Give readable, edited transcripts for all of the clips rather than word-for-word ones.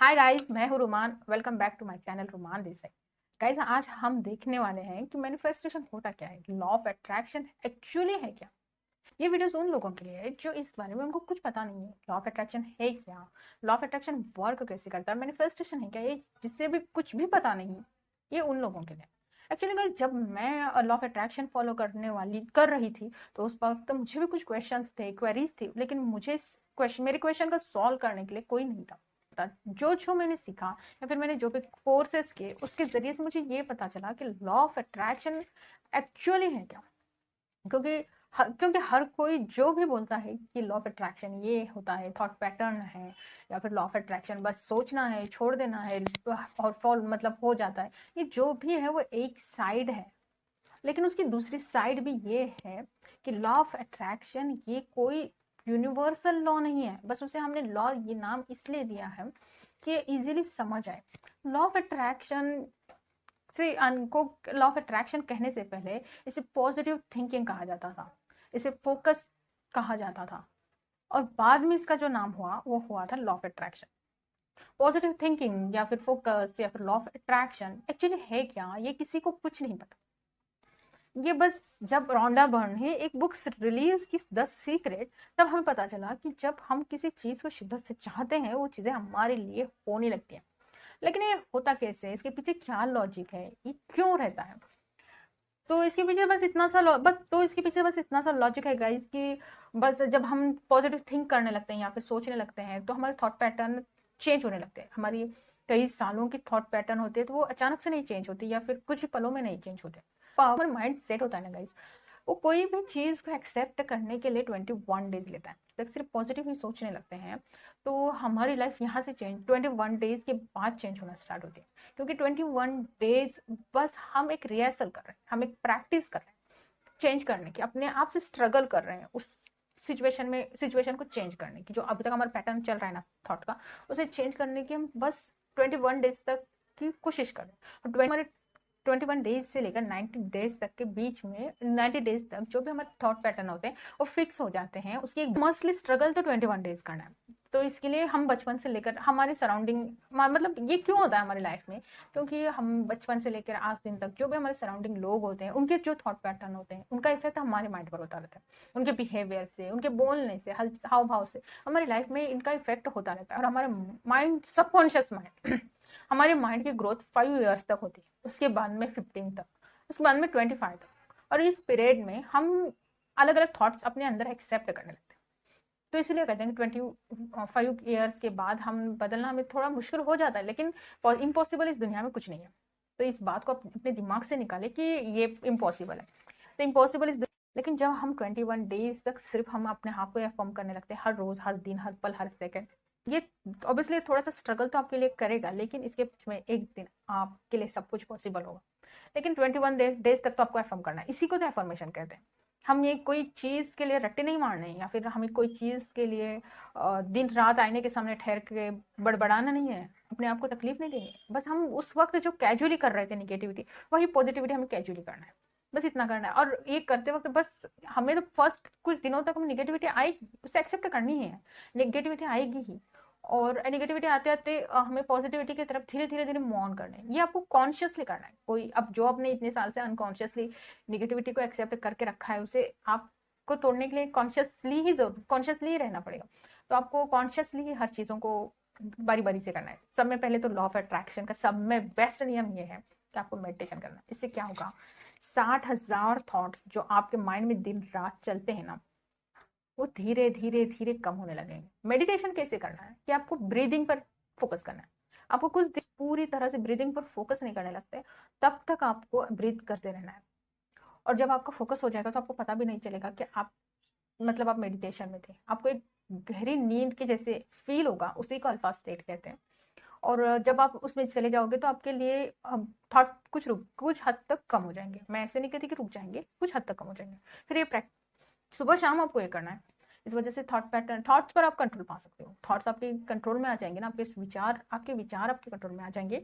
हाय guys, मैं हूँ Ruman. Welcome back to my channel Ruman Desai. Guys, आज हम देखने वाले हैं कि मैनिफेस्टेशन होता क्या है, लॉ ऑफ अट्रैक्शन एक्चुअली है क्या। ये वीडियोस उन लोगों के लिए है जो इस बारे में उनको कुछ पता नहीं है। लॉ ऑफ अट्रैक्शन है क्या, लॉ ऑफ अट्रैक्शन वर्क कैसे करता है, मैनिफेस्टेशन है क्या, ये जिससे भी कुछ भी पता नहीं, ये उन लोगों के लिए। एक्चुअली गाइस, जब मैं लॉ ऑफ अट्रैक्शन फॉलो कर रही थी, तो उस वक्त मुझे भी कुछ क्वेश्चंस थे, क्वेरीज थी, लेकिन मुझे मेरे क्वेश्चन का सॉल्व करने के लिए कोई नहीं था। जो जो मैंने सीखा या फिर मैंने जो भी कोर्सेज किए, उसके जरिए से मुझे ये पता चला कि लॉ ऑफ अट्रैक्शन एक्चुअली है क्या। क्योंकि क्योंकि हर कोई जो भी बोलता है कि लॉ ऑफ अट्रैक्शन ये होता है, थॉट पैटर्न है, या फिर लॉ ऑफ अट्रैक्शन बस सोचना है, छोड़ देना है और फॉल मतलब हो जाता है, ये जो भी है वो एक साइड है। लेकिन उसकी दूसरी साइड भी ये है कि लॉ ऑफ अट्रैक्शन ये कोई यूनिवर्सल लॉ नहीं है। बस उसे हमने लॉ ये नाम इसलिए दिया है कि इजीली समझ आए। लॉ ऑफ अट्रैक्शन से को लॉ ऑफ अट्रैक्शन कहने से पहले इसे पॉजिटिव थिंकिंग कहा जाता था, इसे फोकस कहा जाता था, और बाद में इसका जो नाम हुआ वो हुआ था law of attraction. Positive thinking या फिर फोकस या फिर लॉ ऑफ अट्रैक्शन एक्चुअली है क्या, ये किसी को कुछ नहीं पता। ये बस जब रॉन्डा बर्न ने एक बुक रिलीज की द सीक्रेट, तब हमें पता चला कि जब हम किसी चीज को शिद्दत से चाहते हैं वो चीजें हमारे लिए होने लगती हैं। लेकिन ये होता कैसे है, इसके पीछे क्या लॉजिक है, ये क्यों रहता है। तो इसके पीछे बस इतना सा लॉजिक है गाइस कि बस जब हम पॉजिटिव थिंक करने लगते हैं या फिर सोचने लगते हैं, तो हमारे थॉट पैटर्न चेंज होने लगते हैं। हमारी कई सालों की थॉट पैटर्न होते हैं, तो वो अचानक से नहीं चेंज होती या फिर कुछ ही पलों में नहीं चेंज होते। पावर माइंड सेट होता है ना गाइस, वो कोई भी चीज को एक्सेप्ट करने के लिए 21 डेज लेता है। जब सिर्फ पॉजिटिव ही सोचने लगते हैं, तो हमारी लाइफ यहाँ से चेंज 21 डेज के बाद चेंज होना स्टार्ट होती है। क्योंकि 21 डेज बस हम एक रिहर्सल कर रहे हैं, हम एक प्रैक्टिस कर रहे हैं चेंज करने की, अपने आप से स्ट्रगल कर रहे हैं उस सिचुएशन को चेंज करने की। जो अभी तक हमारा पैटर्न चल रहा है ना थॉट का, उसे चेंज करने की हम बस 21 डेज तक की कोशिश कर रहे हैं। हमारे 21 डेज से लेकर 90 डेज तक के बीच में, 90 डेज तक जो भी हमारे थॉट पैटर्न होते हैं वो फिक्स हो जाते हैं। उसकी मस्टली स्ट्रगल तो 21 डेज करना है। तो इसके लिए हम बचपन से लेकर हमारे सराउंडिंग, मतलब ये क्यों होता है हमारी लाइफ में, क्योंकि हम बचपन से लेकर आज दिन तक जो भी हमारे सराउंडिंग लोग होते हैं, उनके जो थॉट पैटर्न होते हैं, उनका इफेक्ट हमारे माइंड पर होता रहता है। उनके बिहेवियर से, उनके बोलने से, हाव भाव से हमारी लाइफ में इनका इफेक्ट होता रहता है। और हमारे माइंड, सबकॉन्शियस माइंड हमारे माइंड की ग्रोथ 5 ईयर्स तक होती है, उसके बाद में 15 तक, उसके बाद में 25 तक। और इस पीरियड में हम अलग अलग थॉट्स अपने अंदर एक्सेप्ट करने लगते हैं। तो इसलिए कहते हैं कि 25 ईयर्स के बाद हम बदलना हमें थोड़ा मुश्किल हो जाता है, लेकिन इम्पॉसिबल इस दुनिया में कुछ नहीं है। तो इस बात को अपने दिमाग से निकाले कि ये इम्पॉसिबल है। तो इम्पॉसिबल इस, लेकिन जब हम 21 डेज तक सिर्फ हम अपने आप को अफर्म करने लगते हैं, हर रोज, हर दिन, हर पल, हर सेकंड, ये ऑब्वियसली थोड़ा सा स्ट्रगल तो आपके लिए करेगा, लेकिन इसके बीच में एक दिन आपके लिए सब कुछ पॉसिबल होगा। लेकिन 21 डेज तक तो आपको एफर्म करना है, इसी को तो एफर्मेशन कहते हैं। हम ये कोई चीज के लिए रट्टे नहीं मारने हैं, या फिर हमें कोई चीज के लिए दिन रात आईने के सामने ठहर के बड़बड़ाना नहीं है, अपने आप को तकलीफ नहीं देनी है। बस हम उस वक्त जो कैजुअली कर रहे थे निगेटिविटी, वही पॉजिटिविटी हमें कैजुअली करना है। बस इतना करना है। और ये करते वक्त बस हमें तो फर्स्ट कुछ दिनों तक हम निगेटिविटी आएगी, उसे एक्सेप्ट करनी ही है। निगेटिविटी आएगी ही, और नेगेटिविटी आते आते हमें पॉजिटिविटी की तरफ धीरे धीरे धीरे मूव ऑन करना है। ये आपको कॉन्शियसली करना है। कोई अब जो आपने इतने साल से अनकॉन्शियसली नेगेटिविटी को एक्सेप्ट करके रखा है, उसे आपको तोड़ने के लिए कॉन्शियसली ही रहना पड़ेगा। तो आपको कॉन्शियसली ही हर चीजों को बारी बारी से करना है। सब में पहले तो लॉ ऑफ अट्रैक्शन का सब में बेस्ट नियम ये है कि आपको मेडिटेशन करना है। इससे क्या होगा, 60,000 थॉट्स जो आपके माइंड में दिन रात चलते हैं ना, वो धीरे धीरे धीरे कम होने लगेंगे। मेडिटेशन कैसे करना है कि आपको ब्रीदिंग पर फोकस करना है। आपको कुछ दिन पूरी तरह से ब्रीदिंग पर फोकस नहीं करने लगते, तब तक आपको ब्रीथ करते रहना है। और जब आपका फोकस हो जाएगा, तो आपको पता भी नहीं चलेगा कि आप, मतलब आप मेडिटेशन में थे। आपको एक गहरी नींद के जैसे फील होगा, उसी को अल्फा स्टेट कहते हैं। और जब आप उसमें चले जाओगे, तो आपके लिए थॉट कुछ हद तक कम हो जाएंगे। मैं ऐसे नहीं कहती कि रुक जाएंगे, कुछ हद तक कम हो जाएंगे। फिर ये सुबह शाम आपको ये करना है। इस वजह से थॉट पैटर्न, थॉट्स पर आप कंट्रोल पा सकते हो। थॉट्स आपके कंट्रोल में आ जाएंगे ना, आपके विचार आपके कंट्रोल में आ जाएंगे।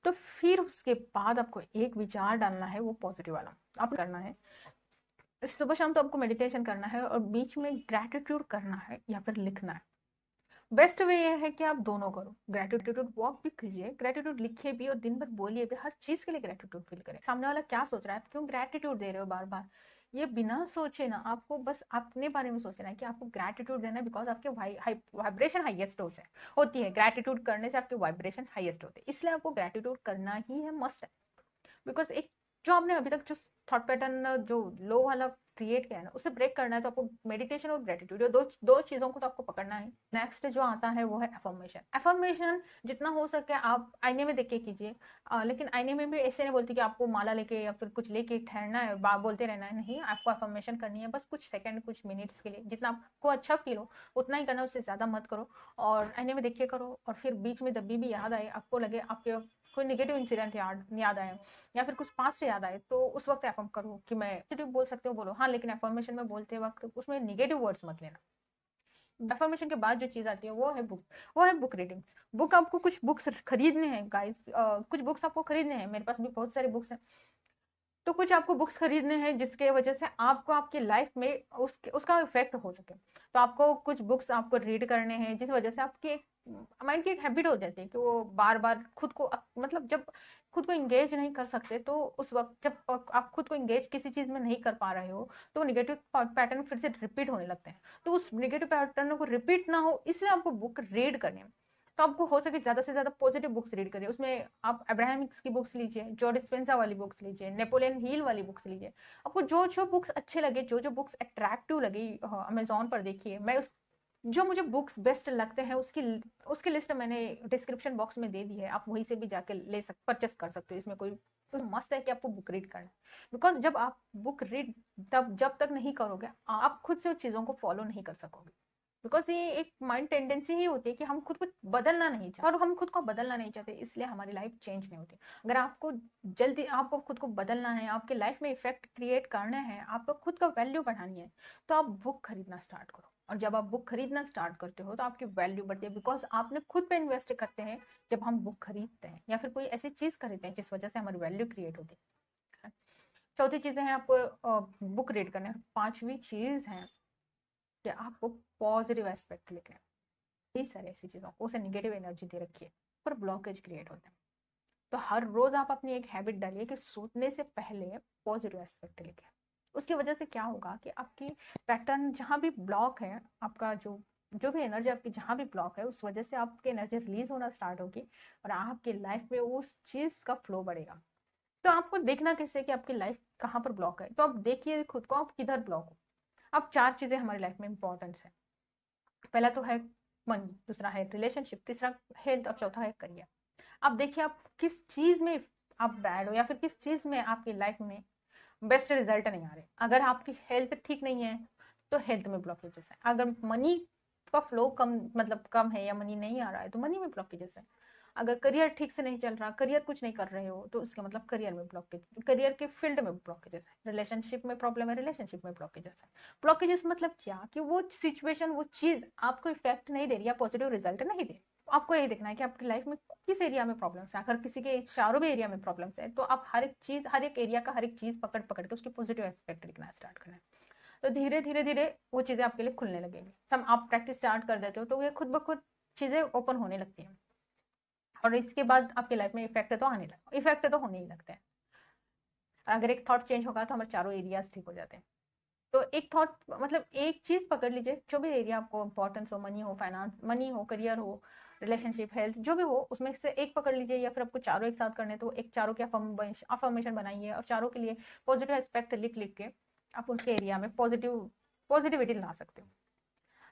तो फिर उसके बाद आपको एक विचार डालना है, वो पॉजिटिव वाला आप करना है। सुबह शाम तो आपको मेडिटेशन करना है, और बीच में ग्रैटिट्यूड करना है या फिर लिखना है। बेस्ट वे ये है कि आप दोनों करो, ग्रेटिट्यूड वॉक भी कीजिए, ग्रेटिट्यूड लिखिए भी और दिन भर बोलिए भी, हर चीज के लिए ग्रेटिट्यूड फील करें। सामने वाला क्या सोच रहा है, आप क्यों ग्रेटिट्यूड दे रहे हो बार बार, ये बिना सोचे ना, आपको बस अपने बारे में सोचना है कि आपको ग्रेटिट्यूड देना है, बिकॉज आपके वाइब्रेशन हाईएस्ट होती है, ग्रेटिट्यूड करने से आपके वाइब्रेशन हाईएस्ट होते हैं, इसलिए आपको ग्रेटिट्यूड करना ही है, मस्ट है। बिकॉज एक जो आपने अभी तक जो थॉट पैटर्न जो लो वाला क्रिएट किया है ना, उसे ब्रेक करना है, तो आपको मेडिटेशन और ग्रेटिट्यूड, दो दो चीजों को तो आपको पकड़ना है। नेक्स्ट जो आता है वो है एफर्मेशन। एफर्मेशन जितना हो सके आप आईने में देख के कीजिए, लेकिन आईने में भी ऐसे नहीं बोलती कि आपको माला लेके या फिर कुछ लेके ठहरना है, बोलते रहना है, नहीं, आपको एफर्मेशन करनी है बस कुछ सेकंड कुछ मिनट्स के लिए, जितना आपको अच्छा फील हो उतना ही करना, उससे ज्यादा मत करो। और आईने में देख के करो, और फिर बीच में जब भी याद आए, आपको लगे आपके कोई नेगेटिव इंसिडेंट याद आए या फिर कुछ पास्ट याद आए, तो उस वक्त एफर्म करो कि मैं पॉजिटिव बोल सकते हो बोलो, हाँ, लेकिन एफर्मेशन में बोलते वक्त उसमें नेगेटिव वर्ड्स मत लेना। एफर्मेशन के बाद जो चीज आती है वो है बुक रीडिंग्स। बुक आपको कुछ बुक्स खरीदने हैं गाइस, कुछ बुक्स आपको खरीदने हैं, मेरे पास भी बहुत सारे बुक्स हैं, तो कुछ आपको बुक्स खरीदने हैं जिसके वजह से आपको आपकी लाइफ में उसका इफेक्ट हो सके। तो आपको कुछ बुक्स आपको रीड करने हैं, जिस वजह से आपकी माइंड की एक हैबिट हो जाती है कि वो बार बार खुद को मतलब जब खुद को इंगेज नहीं कर सकते, तो उस वक्त जब आप खुद को इंगेज किसी चीज में नहीं कर पा रहे हो, तो नेगेटिव पैटर्न फिर से रिपीट होने लगते हैं। तो उस नेगेटिव पैटर्न को रिपीट ना हो, इसलिए आपको बुक रीड करनी है। तो आपको हो सके ज्यादा से ज्यादा पॉजिटिव बुक्स रीड करिए, उसमें आप अब्राहमिक्स की बुक्स लीजिए, जो डिस्पेंसा वाली बुक्स लीजिए, नेपोलियन हिल वाली बुक्स लीजिए, आपको जो जो बुक्स अच्छे लगे, जो जो बुक्स अट्रैक्टिव लगी, अमेजोन पर देखिए, मैं उस जो मुझे बुक्स बेस्ट लगते हैं उसकी लिस्ट मैंने डिस्क्रिप्शन बॉक्स में दे दी है, आप वहीं से भी जाके परचेस कर सकते हो, इसमें कोई तो मस्त है कि आपको बुक रीड करना है। बिकॉज जब आप बुक रीड तब जब तक नहीं करोगे, आप खुद से उन चीजों को फॉलो नहीं कर सकोगे। बिकॉज ये एक माइंड टेंडेंसी ही होती है कि हम खुद को बदलना नहीं चाहते, और हम खुद को बदलना नहीं चाहते, इसलिए हमारी लाइफ चेंज नहीं होती। अगर आपको खुद को बदलना है, आपके लाइफ में इफेक्ट क्रिएट करना है, आपको खुद का वैल्यू बढ़ानी है, तो आप बुक खरीदना स्टार्ट करो। और जब आप बुक खरीदना स्टार्ट करते हो तो आपकी वैल्यू बढ़ती है, बिकॉज आपने खुद पे इन्वेस्ट करते हैं। जब हम बुक खरीदते हैं या फिर कोई ऐसी चीज खरीदते हैं जिस वजह से हमारी वैल्यू क्रिएट होती है। चौथी चीजें हैं आपको बुक रीड करने। पांचवी चीज है कि आपको पॉजिटिव एस्पेक्ट लेके कई सारी ऐसी चीजों को उसे निगेटिव एनर्जी दे रखी है, पर ब्लॉकेज क्रिएट होते हैं। तो हर रोज आप अपनी एक हैबिट डालिए कि सोचने से पहले पॉजिटिव एस्पेक्ट लेके, उसकी वजह से क्या होगा कि आपकी पैटर्न जहां भी ब्लॉक है, आपका जो जो भी एनर्जी आपकी जहां भी ब्लॉक है, उस वजह से आपकी एनर्जी रिलीज होना स्टार्ट होगी, और आपकी लाइफ में उस चीज का फ्लो बढ़ेगा। तो आपको देखना कैसे कि आपकी लाइफ कहाँ पर ब्लॉक है, तो आप देखिए खुद को, आप किधर ब्लॉक हो। अब चार चीजें हमारी लाइफ में इंपॉर्टेंट है। पहला तो है मनी, दूसरा है रिलेशनशिप, तीसरा हेल्थ, और चौथा है करियर। अब देखिए आप किस चीज में आप बैड हो, या फिर किस चीज में आपकी लाइफ में बेस्ट रिजल्ट नहीं आ रहे। अगर आपकी हेल्थ ठीक नहीं है तो हेल्थ में ब्लॉकेजेस है, अगर मनी का फ्लो कम मतलब कम है या मनी नहीं आ रहा है तो मनी में ब्लॉकेजेस है, अगर करियर ठीक से नहीं चल रहा, करियर कुछ नहीं कर रहे हो, तो उसका मतलब करियर में ब्लॉकेज, करियर के फील्ड में ब्लॉकेजेस है। रिलेशनशिप में प्रॉब्लम है, रिलेशनशिप में ब्लॉकेजेस है। ब्लॉकेजेस मतलब क्या, कि वो सिचुएशन वो चीज आपको इफेक्ट नहीं दे रही है, पॉजिटिव रिजल्ट नहीं दे रही। आपको यही देखना है कि आपकी लाइफ में किस एरिया में प्रॉब्लम्स है। अगर किसी के चारों भी एरिया में प्रॉब्लम्स है, तो आप हर एक चीज, हर एक एरिया का हर एक चीज पकड़ पकड़ के उसके पॉजिटिव एस्पेक्ट लिखना स्टार्ट करना है। तो धीरे धीरे धीरे वो चीजें आपके लिए खुलने लगेंगी। सब आप प्रैक्टिस स्टार्ट कर देते हो तो ये खुद ब खुद चीजें ओपन होने लगती हैं, और इसके बाद आपकी लाइफ में इफेक्ट तो होने ही लगते हैं। अगर एक थॉट चेंज होगा तो हमारे चारों एरियाज ठीक हो जाते हैं। तो एक थॉट मतलब एक चीज पकड़ लीजिए, जो भी एरिया आपको इंपॉर्टेंस हो, मनी हो, फाइनेंस, मनी हो, करियर हो, रिलेशनशिप, हेल्थ, जो भी हो, उसमें से एक पकड़ लीजिए, या फिर आपको चारों एक साथ करने तो एक चारों की अफर्मेशन बनाइए, और चारों के लिए पॉजिटिव एस्पेक्ट लिख लिख के आप उसके एरिया में पॉजिटिविटी ला सकते हो।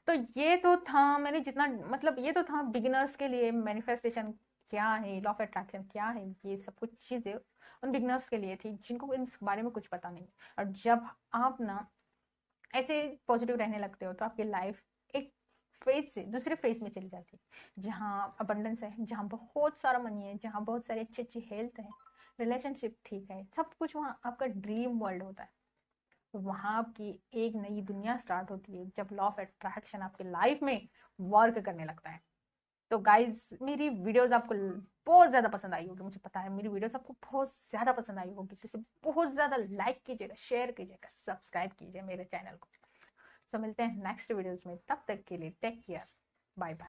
तो ये तो था मैंने जितना मतलब ये तो था बिगिनर्स के लिए, मैनिफेस्टेशन क्या है, लॉ ऑफ अट्रैक्शन क्या है, ये सब कुछ चीजें उन बिगिनर्स के लिए थी जिनको इस बारे में कुछ पता नहीं। और जब आप ना ऐसे पॉजिटिव रहने लगते हो तो आपकी लाइफ एक फेज से दूसरे फेज में चली जाती है, जहाँ अबंडेंस है, जहाँ बहुत सारा मनी है, जहाँ बहुत सारी अच्छी अच्छी हेल्थ है, रिलेशनशिप ठीक है, सब कुछ वहाँ आपका ड्रीम वर्ल्ड होता है। तो वहां आपकी एक नई दुनिया स्टार्ट होती है, जब लॉ ऑफ अट्रैक्शन आपके लाइफ में वर्क करने लगता है। तो गाइज मेरी वीडियोस आपको बहुत ज्यादा पसंद आई होगी, मुझे पता है मेरी वीडियोस आपको बहुत ज्यादा पसंद आई होगी, तो इसे बहुत ज्यादा लाइक कीजिएगा, शेयर कीजिएगा, सब्सक्राइब कीजिए मेरे चैनल को। सो मिलते हैं नेक्स्ट वीडियोस में, तब तक के लिए टेक केयर, बाय बाय।